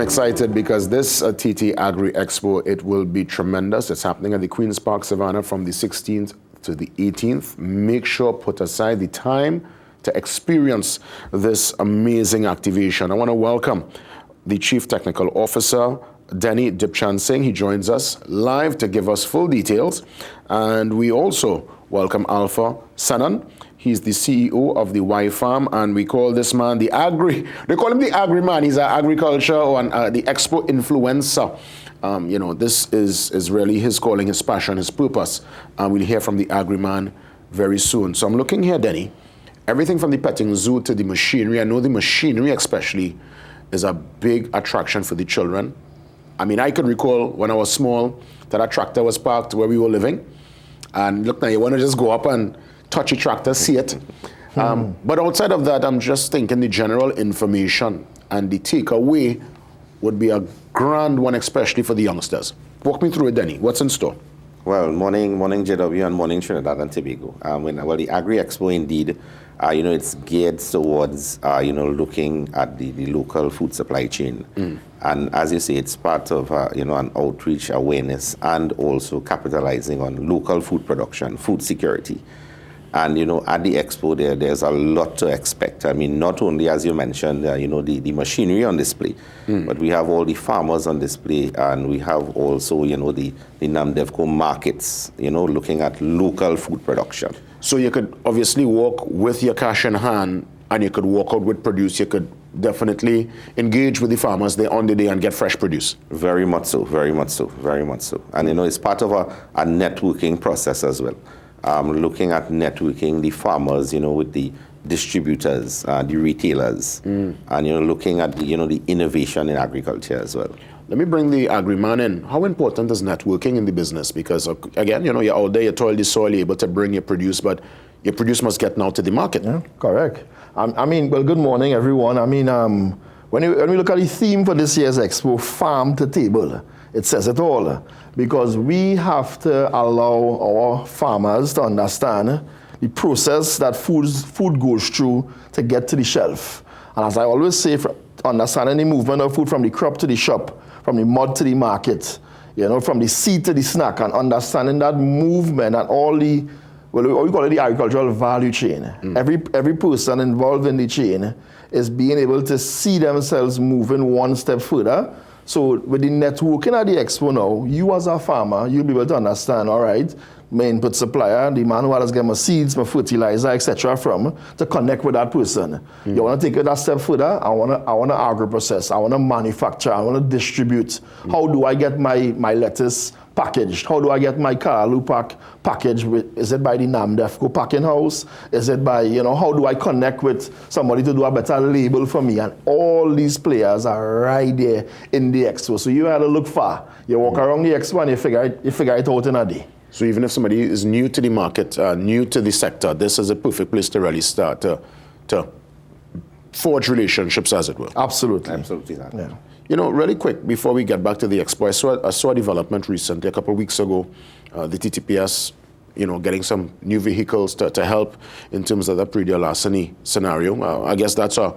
excited because this TT Agri-Expo, it will be tremendous. It's happening at the Queen's Park Savannah from the 16th to the 18th. Make sure put aside the time to experience this amazing activation. I want to welcome the Chief Technical Officer, Denny Dipchansingh. He joins us live to give us full details. And we also welcome Alpha Sennon. He's the CEO of the WHYFARM, and we call this man they call him the Agri Man. He's an agriculture or the Expo influencer. This is really his calling, his passion, his purpose. And we'll hear from the Agri Man very soon. So I'm looking here, Denny, everything from the petting zoo to the machinery. I know the machinery especially is a big attraction for the children. I mean, I can recall when I was small that a tractor was parked where we were living. And look now, you want to just go up and touch a tractor, see it. But outside of that, I'm just thinking the general information and the takeaway would be a grand one, especially for the youngsters. Walk me through it, Denny. What's in store? Well, morning JW and morning Trinidad and Tobago. The Agri-Expo indeed, it's geared towards, looking at the local food supply chain. And as you say, it's part of, an outreach awareness and also capitalizing on local food production, food security. And, at the Expo there's a lot to expect. I mean, not only, as you mentioned, the machinery on display, but we have all the farmers on display, and we have also, the NAMDEVCO markets, looking at local food production. So you could obviously walk with your cash in hand, and you could walk out with produce. You could definitely engage with the farmers there on the day and get fresh produce. Very much so, very much so, very much so. And, it's part of a networking process as well. Looking at networking the farmers, with the distributors, the retailers, and looking at the innovation in agriculture as well. Let me bring the agri-man in. How important is networking in the business? Because again, you're out there, you toil the soil, you're able to bring your produce, but your produce must get now to the market. Yeah, correct. Good morning, everyone. When we look at the theme for this year's Expo, farm to table, it says it all. Because we have to allow our farmers to understand the process that food goes through to get to the shelf. And as I always say, understanding the movement of food from the crop to the shop, from the mud to the market, from the seed to the snack, and understanding that movement and all the, what we call it the agricultural value chain. Every person involved in the chain is being able to see themselves moving one step further. So with the networking at the Expo now, you as a farmer, you'll be able to understand, all right, my input supplier, the man who has get my seeds, my fertilizer, etc. from, to connect with that person. You want to take it that step further? I want to agro-process, I want to manufacture, I want to distribute. How do I get my lettuce packaged? How do I get my callaloo packaged? Is it by the NAMDEVCO packing house? Is it by, how do I connect with somebody to do a better label for me? And all these players are right there in the Expo. So you have to look far. You walk around the Expo and you figure it out in a day. So even if somebody is new to the market, new to the sector, this is a perfect place to really start to forge relationships, as it were. Absolutely. Absolutely. Yeah. Really quick, before we get back to the Expo, I saw a development recently, a couple of weeks ago, the TTPS, getting some new vehicles to help in terms of the predial larceny scenario. I guess that's a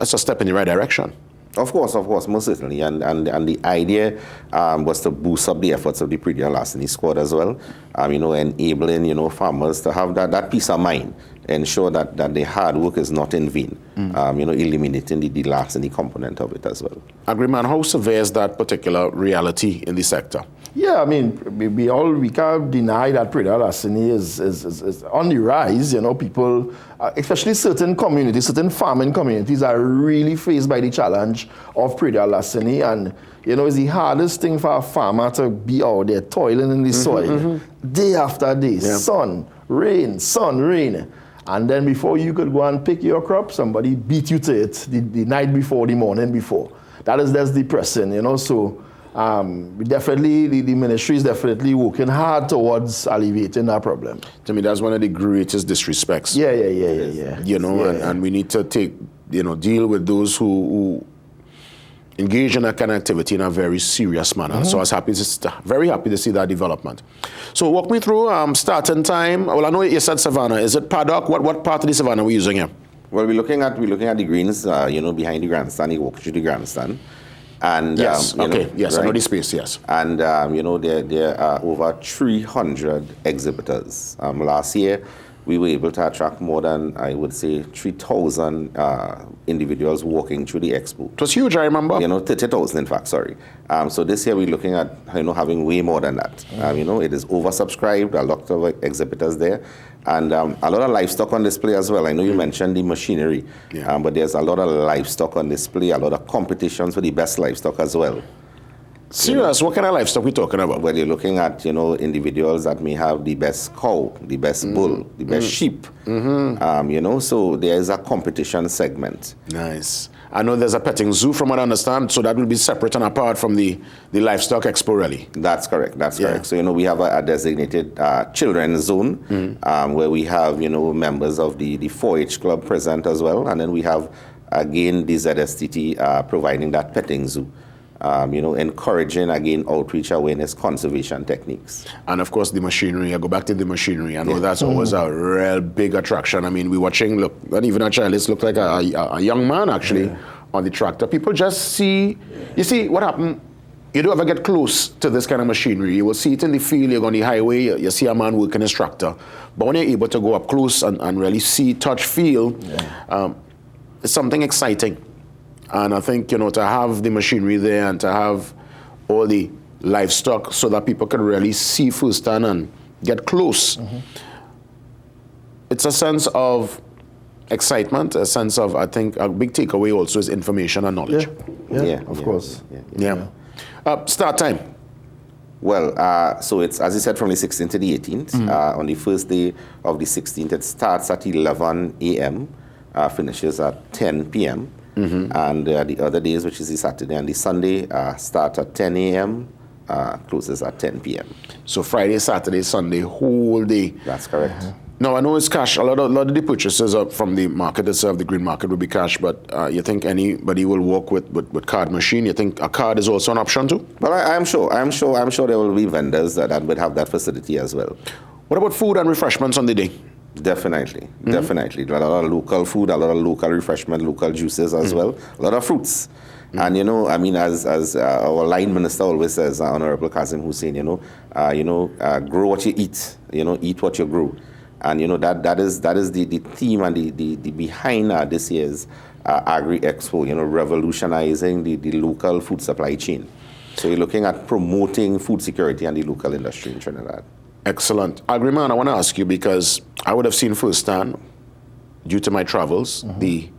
step in the right direction. Of course, most certainly. And the idea was to boost up the efforts of the predial larceny squad as well, enabling, farmers to have that peace of mind, ensure that their hard work is not in vain, eliminating the larceny component of it as well. Agri-man, how severe is that particular reality in the sector? Yeah, we can't deny that predial larceny is on the rise. People, especially certain communities, certain farming communities, are really faced by the challenge of predial larceny. And it's the hardest thing for a farmer to be out there toiling in the soil, day after day, sun, rain. And then before you could go and pick your crop, somebody beat you to it the night before, the morning before. That's depressing, So the ministry is definitely working hard towards alleviating that problem. To me, that's one of the greatest disrespects. Yeah. And we need to deal with those who engage in that kind of activity in a very serious manner. So I was very happy to see that development. So walk me through starting time. Well, I know you said Savannah. Is it paddock? What part of the Savannah are we using here? Well, we're looking at the greens, behind the grandstand. You walk through the grandstand. And Yes, you okay, know, yes, I know right? the space, yes. And you know, there are over 300 exhibitors. Last year, we were able to attract more than, I would say, 3,000 individuals walking through the expo. It was huge, I remember. You know, 30,000 in fact, sorry. So this year we're looking at, you know, having way more than that. You know, it is oversubscribed, a lot of exhibitors there. And a lot of livestock on display as well. I know you mentioned the machinery, but there's a lot of livestock on display, a lot of competitions for the best livestock as well. Serious? What kind of livestock we talking about? Well, you're looking at, you know, individuals that may have the best cow, the best bull, the best sheep. You know, so there is a competition segment. Nice. I know there's a petting zoo from what I understand, so that will be separate and apart from the livestock expo really. That's correct, that's correct. So, you know, we have a designated children's zone where we have, you know, members of the 4-H club present as well. And then we have, again, the ZSTT providing that petting zoo. You know, encouraging, again, outreach, awareness, conservation techniques. And of course, the machinery. I go back to the machinery. I know that's always a real big attraction. I mean, we watching, look, not even a child, it looks like a young man actually on the tractor. People just see, you see what happened, you don't ever get close to this kind of machinery. You will see it in the field, you're on the highway, you see a man working his tractor. But when you're able to go up close and really see, touch, feel, it's something exciting. And I think, you know, to have the machinery there and to have all the livestock so that people can really see firsthand and get close. It's a sense of excitement, a sense of, I think, a big takeaway also is information and knowledge. Of course. Start time. Well, so it's, as I said, from the 16th to the 18th. On the first day of the 16th, it starts at 11 a.m., finishes at 10 p.m., and the other days, which is the Saturday and the Sunday, start at 10 a.m., closes at 10 p.m. So Friday, Saturday, Sunday, whole day. That's correct. No, I know it's cash. A lot of the purchases are from the market itself, the green market will be cash, but you think anybody will work with card machine? You think a card is also an option too? Well, I'm sure there will be vendors that would have that facility as well. What about food and refreshments on the day? Definitely. A lot of local food, a lot of local refreshment, local juices as well, a lot of fruits. And, you know, I mean, as our line minister always says, Honorable Kazim Hussein, grow what you eat, eat what you grow. And, you know, that is the theme and the behind this year's Agri-Expo, revolutionizing the local food supply chain. So you're looking at promoting food security and the local industry in Trinidad. Excellent. Agriman, I want to ask you because I would have seen firsthand, due to my travels, the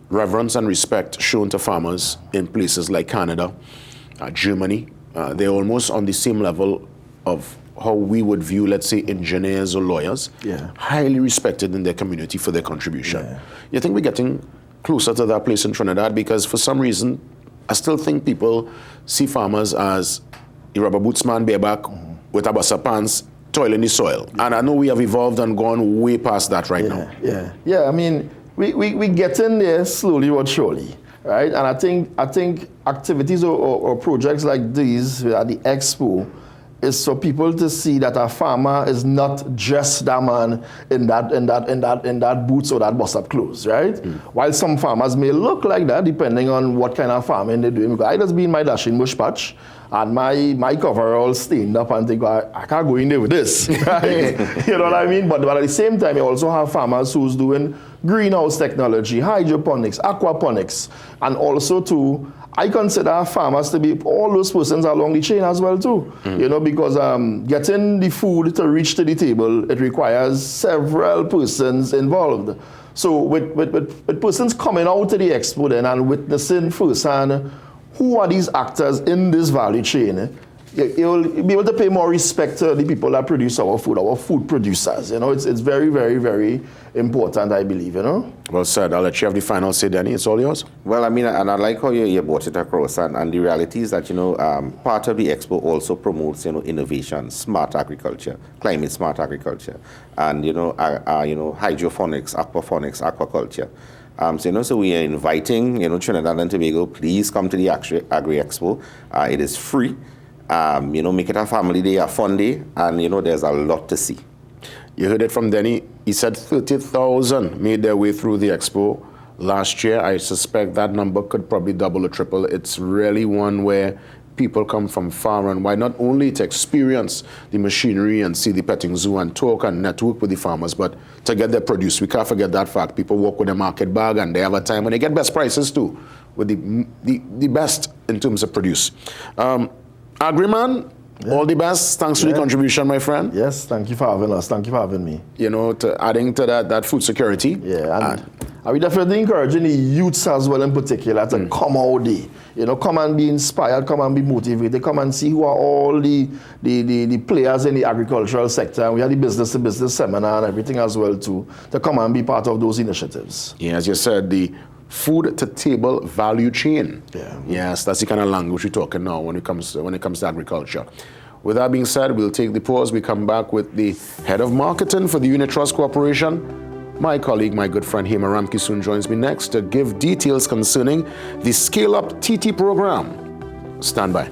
reverence and respect shown to farmers in places like Canada, Germany. They're almost on the same level of how we would view, let's say, engineers or lawyers. Highly respected in their community for their contribution. You think we're getting closer to that place in Trinidad? Because for some reason, I still think people see farmers as a rubber boots man bareback with a bassa pants, toiling the soil. And I know we have evolved and gone way past that right now. I mean, we get in there slowly but surely, right? And I think activities or projects like these at the Expo is for people to see that a farmer is not just that man in that boots or that bust-up clothes, right? While some farmers may look like that, depending on what kind of farming they're doing. Because I just be in my dashing bush patch, and my coverall stained up and think, I can't go in there with this, right? You know what I mean? But at the same time, you also have farmers who's doing greenhouse technology, hydroponics, aquaponics, and also too, I consider farmers to be all those persons along the chain as well too. Because getting the food to reach to the table, it requires several persons involved. So with persons coming out to the expo then and witnessing firsthand who are these actors in this value chain, you'll be able to pay more respect to the people that produce our food producers. It's very, very, very important, I believe, Well said. I'll let you have the final say, Denny. It's all yours. Well, I mean, and I like how you brought it across. And the reality is that, part of the expo also promotes, innovation, smart agriculture, climate smart agriculture, and, hydroponics, aquaponics, aquaculture. So we are inviting, Trinidad and Tobago, please come to the Agri-Expo. It is free. Make it a family day, a fun day, and, there's a lot to see. You heard it from Denny. He said 30,000 made their way through the expo last year. I suspect that number could probably double or triple. It's really one where people come from far and wide, not only to experience the machinery and see the petting zoo and talk and network with the farmers, but to get their produce. We can't forget that fact. People walk with a market bag and they have a time when they get best prices too, with the best in terms of produce. Agriman, all the best. Thanks for the contribution, my friend. Yes, thank you for having us. Thank you for having me. You know, adding to that food security. Yeah, and we definitely encouraging the youths as well in particular to come out there. You know, come and be inspired, come and be motivated, come and see who are all the players in the agricultural sector. And we have the business-to-business seminar and everything as well too, to come and be part of those initiatives. Yeah, as you said, the food-to-table value chain. Yeah. Yes, that's the kind of language we're talking now when it comes to agriculture. With that being said, we'll take the pause. We come back with the head of marketing for the Unit Trust Corporation. My colleague, my good friend Hema Ramki soon joins me next to give details concerning the Scale Up TT program. Stand by.